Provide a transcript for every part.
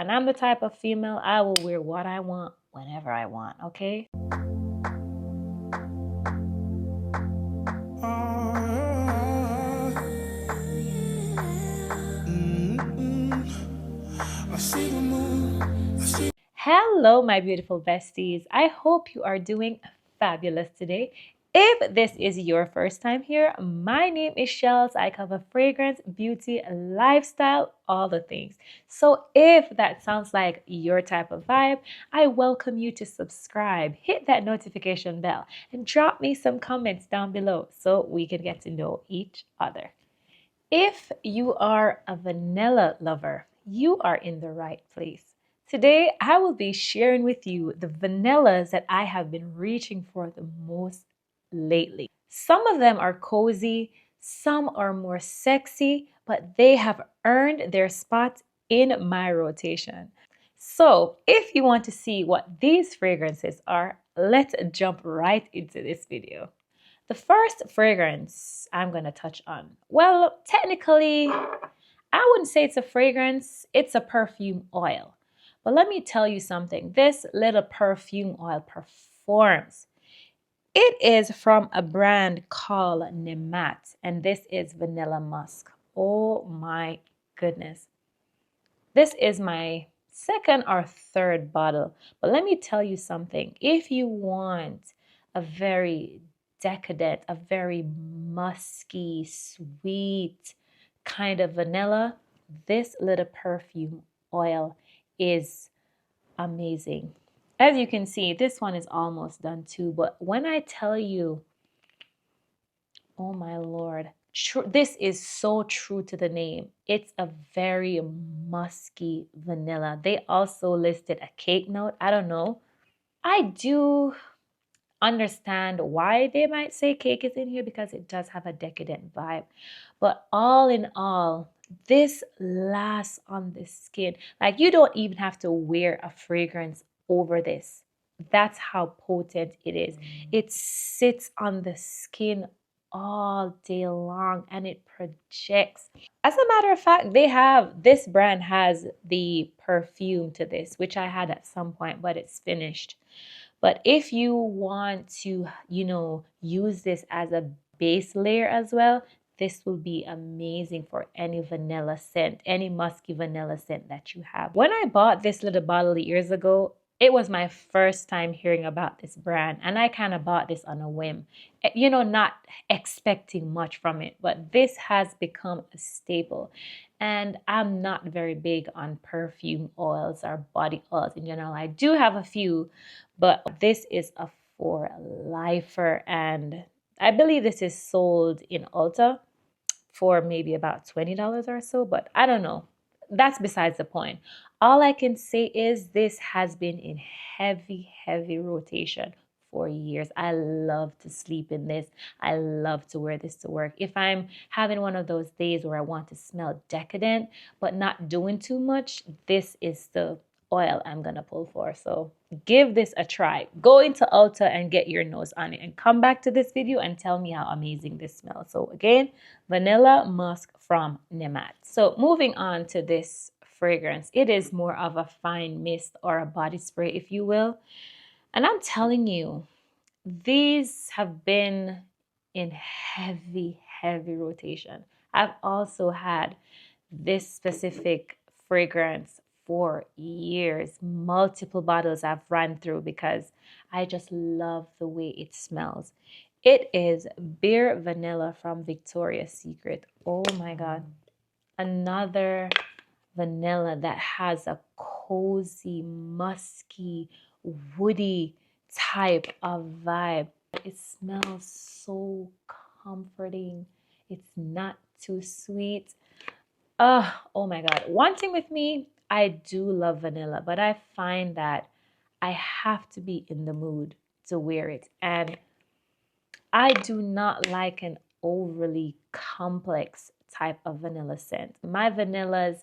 And I'm the type of female, I will wear what I want whenever I want, okay? Hello, my beautiful besties. I hope you are doing fabulous today. If this is your first time here, my name is Shellz. I cover fragrance, beauty, lifestyle, all the things. So if that sounds like your type of vibe, I welcome you to subscribe, hit that notification bell, and drop me some comments down below so we can get to know each other. If you are a vanilla lover, you are in the right place. Today, I will be sharing with you the vanillas that I have been reaching for the most lately. Some of them are cozy, some are more sexy, but they have earned their spot in my rotation. So, if you want to see what these fragrances are, let's jump right into this video. The first fragrance I'm going to touch on, well, technically, I wouldn't say it's a fragrance, it's a perfume oil. But let me tell you something, this little perfume oil performs. It is from a brand called Nemat, and this is Vanilla Musk. Oh my goodness. This is my second or third bottle. But let me tell you something. If you want a very decadent, a very musky, sweet kind of vanilla, this little perfume oil is amazing. As you can see, this one is almost done too. But when I tell you, oh my Lord, this is so true to the name. It's a very musky vanilla. They also listed a cake note. I don't know. I do understand why they might say cake is in here because it does have a decadent vibe. But all in all, this lasts on the skin. Like you don't even have to wear a fragrance over this. That's how potent it is. It sits on the skin all day long and it projects. As a matter of fact, this brand has the perfume to this, which I had at some point, but it's finished. But if you want to, use this as a base layer as well, this will be amazing for any vanilla scent, any musky vanilla scent that you have. When I bought this little bottle years ago, it was my first time hearing about this brand, and I kind of bought this on a whim, not expecting much from it, but this has become a staple. And I'm not very big on perfume oils or body oils in general. I do have a few, but this is a for lifer, and I believe this is sold in Ulta for maybe about $20 or so, but I don't know. That's besides the point. All I can say is this has been in heavy, heavy rotation for years. I love to sleep in this. I love to wear this to work. If I'm having one of those days where I want to smell decadent, but not doing too much, this is the oil I'm gonna pull for. So give this a try. Go into Ulta and get your nose on it and come back to this video and tell me how amazing this smells. So again, Vanilla Musk from Nemat. So moving on to this fragrance, it is more of a fine mist or a body spray, if you will. And I'm telling you, these have been in heavy, heavy rotation. I've also had this specific fragrance for years. Multiple bottles I've run through because I just love the way it smells. It is Bare Vanilla from Victoria's Secret. Oh my God. Another vanilla that has a cozy, musky, woody type of vibe. It smells so comforting. It's not too sweet. Oh my God. One thing with me, I do love vanilla, but I find that I have to be in the mood to wear it. And I do not like an overly complex type of vanilla scent. My vanillas,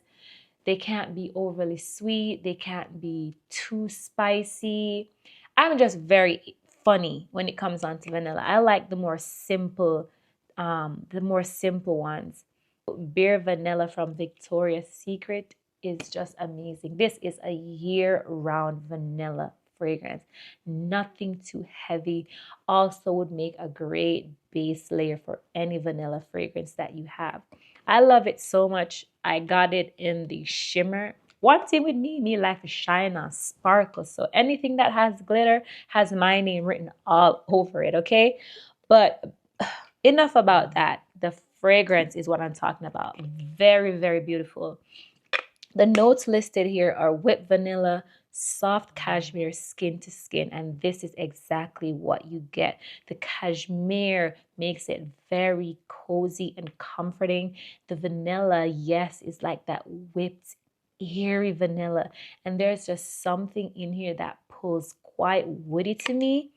they can't be overly sweet. They can't be too spicy. I'm just very funny when it comes on to vanilla. I like the more simple ones. Bare Vanilla from Victoria's Secret is just amazing. This is a year-round vanilla fragrance. Nothing too heavy. Also would make a great base layer for any vanilla fragrance that you have. I love it so much. I got it in the shimmer. One thing with me like to shine and sparkle. So anything that has glitter has my name written all over it, okay? But enough about that. The fragrance is what I'm talking about. Very, very beautiful. The notes listed here are whipped vanilla, soft cashmere, skin to skin, and this is exactly what you get. The cashmere makes it very cozy and comforting. The vanilla, yes, is like that whipped, airy vanilla, and there's just something in here that pulls quite woody to me.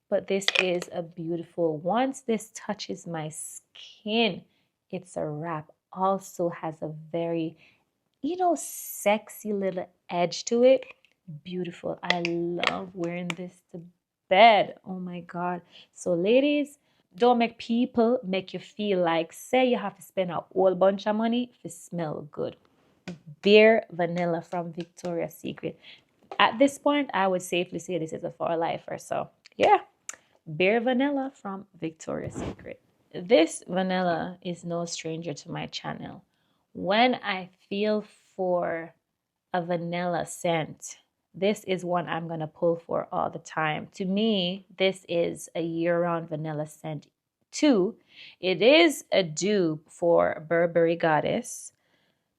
But this is a beautiful, once this touches my skin, it's a wrap. Also has a very, sexy little edge to it. Beautiful. I love wearing this to bed. Oh my God. So ladies, don't make people make you feel like, say you have to spend a whole bunch of money to smell good. Bare vanilla from Victoria's Secret. At this point, I would safely say this is a for lifer. So yeah, bare vanilla from Victoria's Secret. This vanilla is no stranger to my channel. When I feel for a vanilla scent, this is one I'm going to pull for all the time. To me, this is a year-round vanilla scent too. It is a dupe for Burberry Goddess.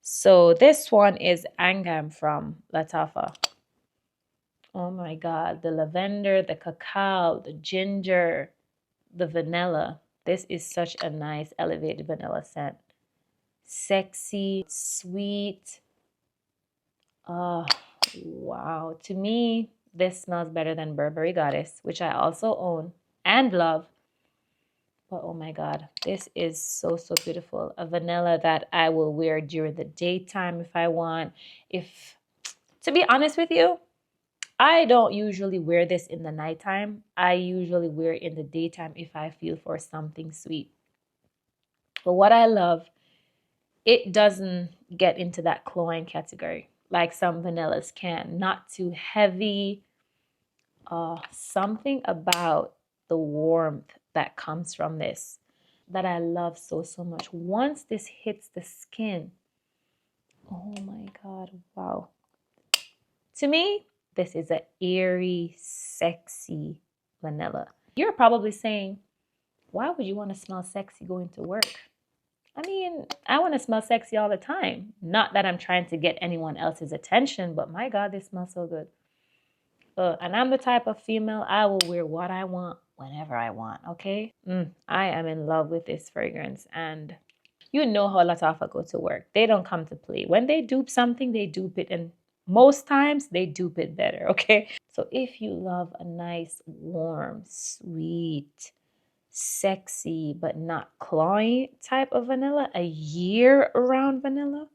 So this one is Angam from Latafa. Oh my God, the lavender, the cacao, the ginger, the vanilla. This is such a nice elevated vanilla scent. Sexy, sweet. Oh, wow. To me, this smells better than Burberry Goddess, which I also own and love. But oh my God, this is so, so beautiful. A vanilla that I will wear during the daytime if I want. To be honest with you, I don't usually wear this in the nighttime. I usually wear it in the daytime if I feel for something sweet. But what I love, it doesn't get into that cloying category like some vanillas can. Not too heavy. Something about the warmth that comes from this that I love so, so much. Once this hits the skin, oh my God, wow. To me, this is an airy, sexy vanilla. You're probably saying, why would you want to smell sexy going to work? I mean, I want to smell sexy all the time. Not that I'm trying to get anyone else's attention, but my God, they smell so good. And I'm the type of female, I will wear what I want whenever I want, okay? I am in love with this fragrance. And you know how Latafa go to work. They don't come to play. When they dupe something, they dupe it. And most times, they dupe it better, okay? So if you love a nice, warm, sweet, sexy but not cloying type of vanilla, a year-round vanilla,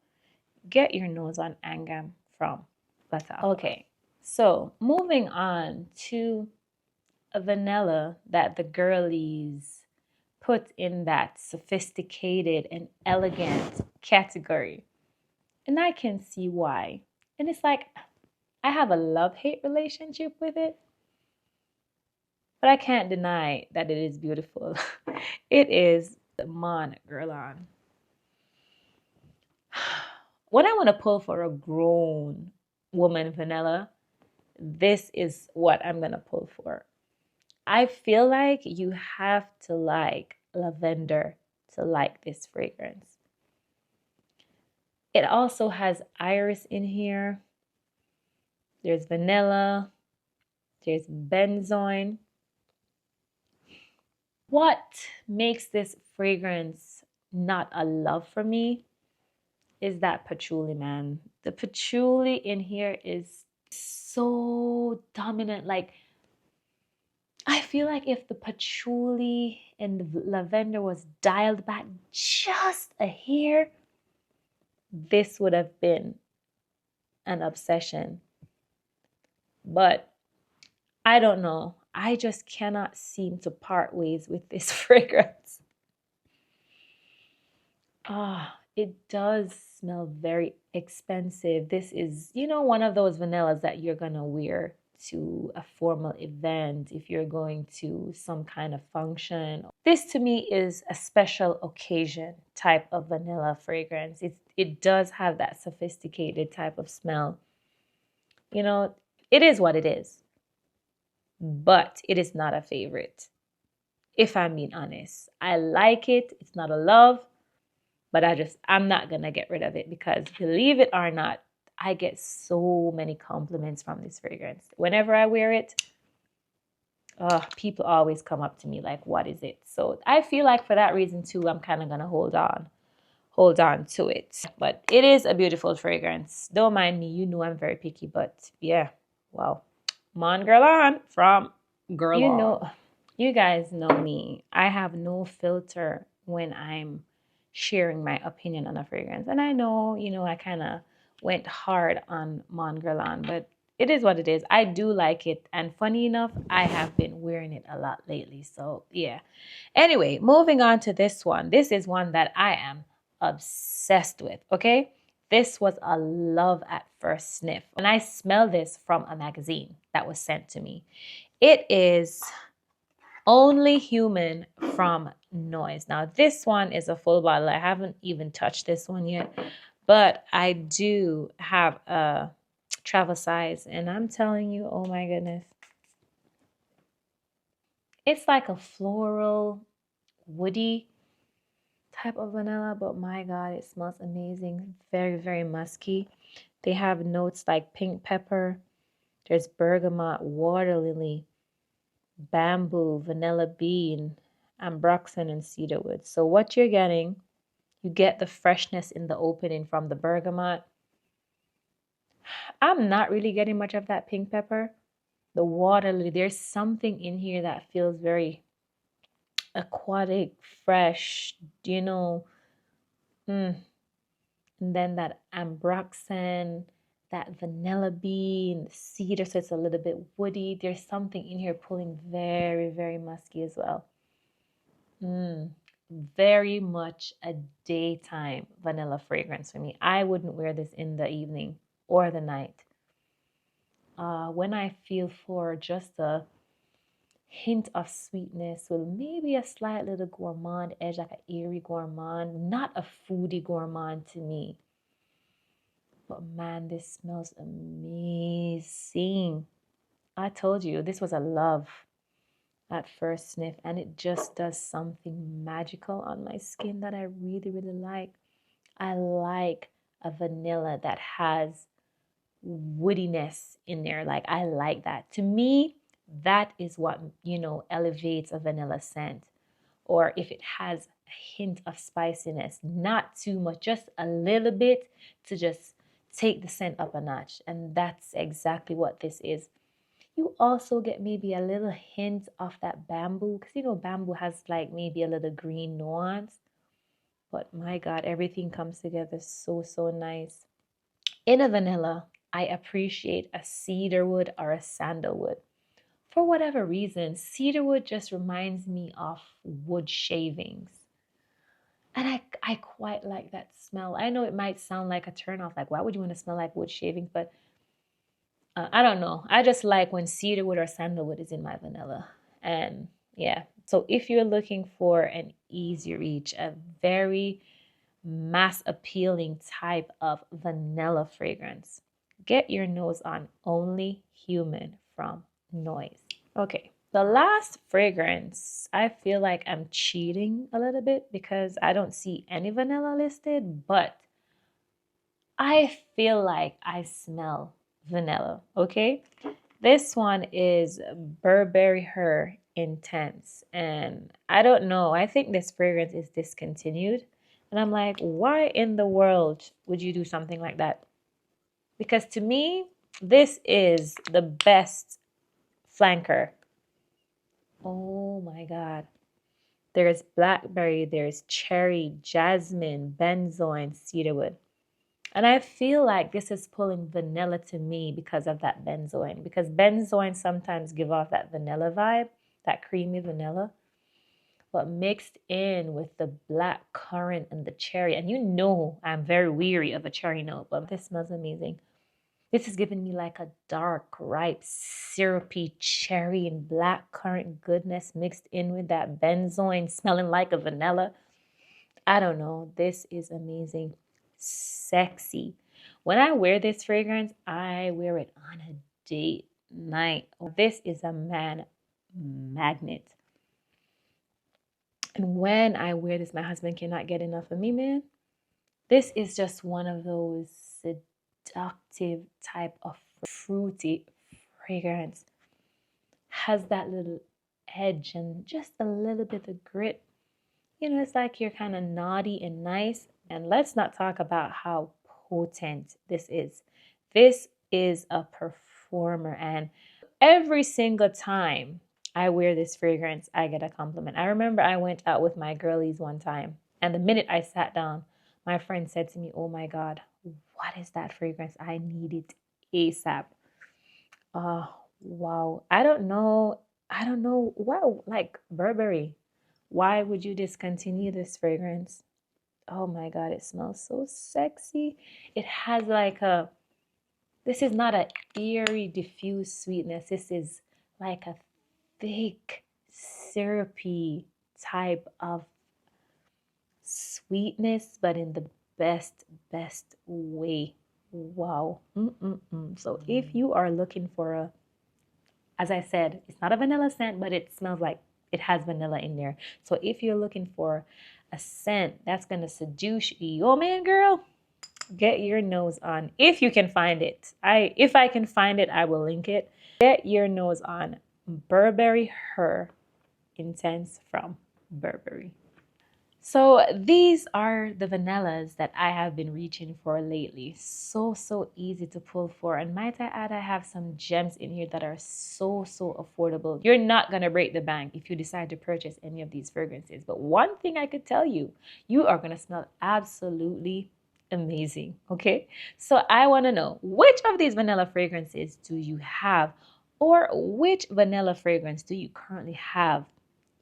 get your nose on Angam from Latafa. Okay, so moving on to a vanilla that the girlies put in that sophisticated and elegant category. And I can see why. And it's like, I have a love-hate relationship with it. But I can't deny that it is beautiful. It is the Mon Guerlain. When I want to pull for a grown woman vanilla, this is what I'm going to pull for. I feel like you have to like lavender to like this fragrance. It also has iris in here. There's vanilla. There's benzoin. What makes this fragrance not a love for me is that patchouli, man. The patchouli in here is so dominant. Like, I feel like if the patchouli and the lavender was dialed back just a hair, this would have been an obsession. But I don't know. I just cannot seem to part ways with this fragrance. It does smell very expensive. This is, one of those vanillas that you're going to wear to a formal event if you're going to some kind of function. This to me is a special occasion type of vanilla fragrance. It does have that sophisticated type of smell. It is what it is, but it is not a favorite. If I'm being honest, I like it. It's not a love, but I'm not going to get rid of it because believe it or not, I get so many compliments from this fragrance. Whenever I wear it, people always come up to me like, what is it? So I feel like for that reason too, I'm kind of going to hold on to it. But it is a beautiful fragrance. Don't mind me. I'm very picky, but yeah, wow. Mon Guerlain from Guerlain. You guys know me. I have no filter when I'm sharing my opinion on a fragrance. And I know, I kind of went hard on Mon Guerlain, but it is what it is. I do like it. And funny enough, I have been wearing it a lot lately. So yeah. Anyway, moving on to this one. This is one that I am obsessed with. Okay. This was a love at first sniff. And I smell this from a magazine that was sent to me. It is Only Human from Noise. Now, this one is a full bottle. I haven't even touched this one yet, but I do have a travel size, and I'm telling you, oh my goodness. It's like a floral, woody type of vanilla, but my God, it smells amazing. Very, very musky. They have notes like pink pepper. There's bergamot, water lily, bamboo, vanilla bean, ambroxan, and cedarwood. So what you're getting, you get the freshness in the opening from the bergamot. I'm not really getting much of that pink pepper. The water lily, there's something in here that feels very aquatic, fresh, Mm. And then that ambroxan, that vanilla bean, cedar, so it's a little bit woody. There's something in here pulling very, very musky as well. Very much a daytime vanilla fragrance for me. I wouldn't wear this in the evening or the night. When I feel for just a hint of sweetness with maybe a slight little gourmand edge, like an airy gourmand, not a foodie gourmand to me. But man, this smells amazing. I told you this was a love at first sniff, and it just does something magical on my skin that I really, really like. I like a vanilla that has woodiness in there. Like, I like that. To me, that is what, elevates a vanilla scent. Or if it has a hint of spiciness, not too much, just a little bit to just take the scent up a notch. And that's exactly what this is. You also get maybe a little hint of that bamboo, because bamboo has like maybe a little green nuance. But my God, everything comes together so, so nice. In a vanilla, I appreciate a cedarwood or a sandalwood. For whatever reason, cedarwood just reminds me of wood shavings. And I quite like that smell. I know it might sound like a turnoff, like why would you want to smell like wood shavings? But I don't know. I just like when cedarwood or sandalwood is in my vanilla. And yeah, so if you're looking for an easy reach, a very mass appealing type of vanilla fragrance, get your nose on Only Human from Noise. Okay, the last fragrance, I feel like I'm cheating a little bit because I don't see any vanilla listed, but I feel like I smell vanilla, okay? This one is Burberry Her Intense, and I don't know. I think this fragrance is discontinued. And I'm like, why in the world would you do something like that? Because to me, this is the best flanker. Oh my God. There's blackberry, there's cherry, jasmine, benzoin, cedarwood. And I feel like this is pulling vanilla to me because of that benzoin. Because benzoin sometimes give off that vanilla vibe, that creamy vanilla. but mixed in with the black currant and the cherry. And you know I'm very weary of a cherry note, but this smells amazing. This is giving me like a dark, ripe, syrupy cherry and black currant goodness mixed in with that benzoin smelling like a vanilla. I don't know. This is amazing. Sexy. When I wear this fragrance, I wear it on a date night. This is a man magnet. And when I wear this, my husband cannot get enough of me, man. This is just one of those seductive type of fruity fragrance. Has that little edge and just a little bit of grit. You know, it's like you're kind of naughty and nice. And let's not talk about how potent this is. This is a performer, and every single time I wear this fragrance, I get a compliment. I remember I went out with my girlies one time, and the minute I sat down, my friend said to me, "Oh my God, what is that fragrance? I need it ASAP." Oh, wow. I don't know. Wow, like Burberry. Why would you discontinue this fragrance? Oh my God, it smells so sexy. It has like this is not a eerie, diffuse sweetness. This is like a thick, syrupy type of sweetness, but in the best way. Wow. So if you are looking for a, as I said, it's not a vanilla scent, but it smells like it has vanilla in there. So if you're looking for a scent that's going to seduce your man, girl, get your nose on, if you can find it. If I can find it, I will link it. Get your nose on Burberry Her Intense from Burberry. So these are the vanillas that I have been reaching for lately. So easy to pull for. And might I add, I have some gems in here that are so affordable. You're not going to break the bank if you decide to purchase any of these fragrances. But one thing I could tell you, you are going to smell absolutely amazing. Okay, so I want to know, which of these vanilla fragrances do you have, or which vanilla fragrance do you currently have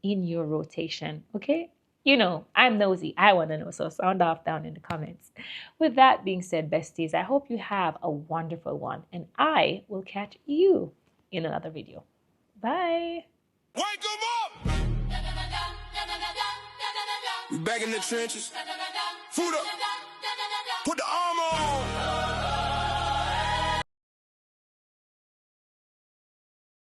in your rotation? Okay, you know, I'm nosy. I want to know. So sound off down in the comments. With that being said, besties, I hope you have a wonderful one, and I will catch you in another video. Bye. Wake 'em up! We back in the trenches. Food up.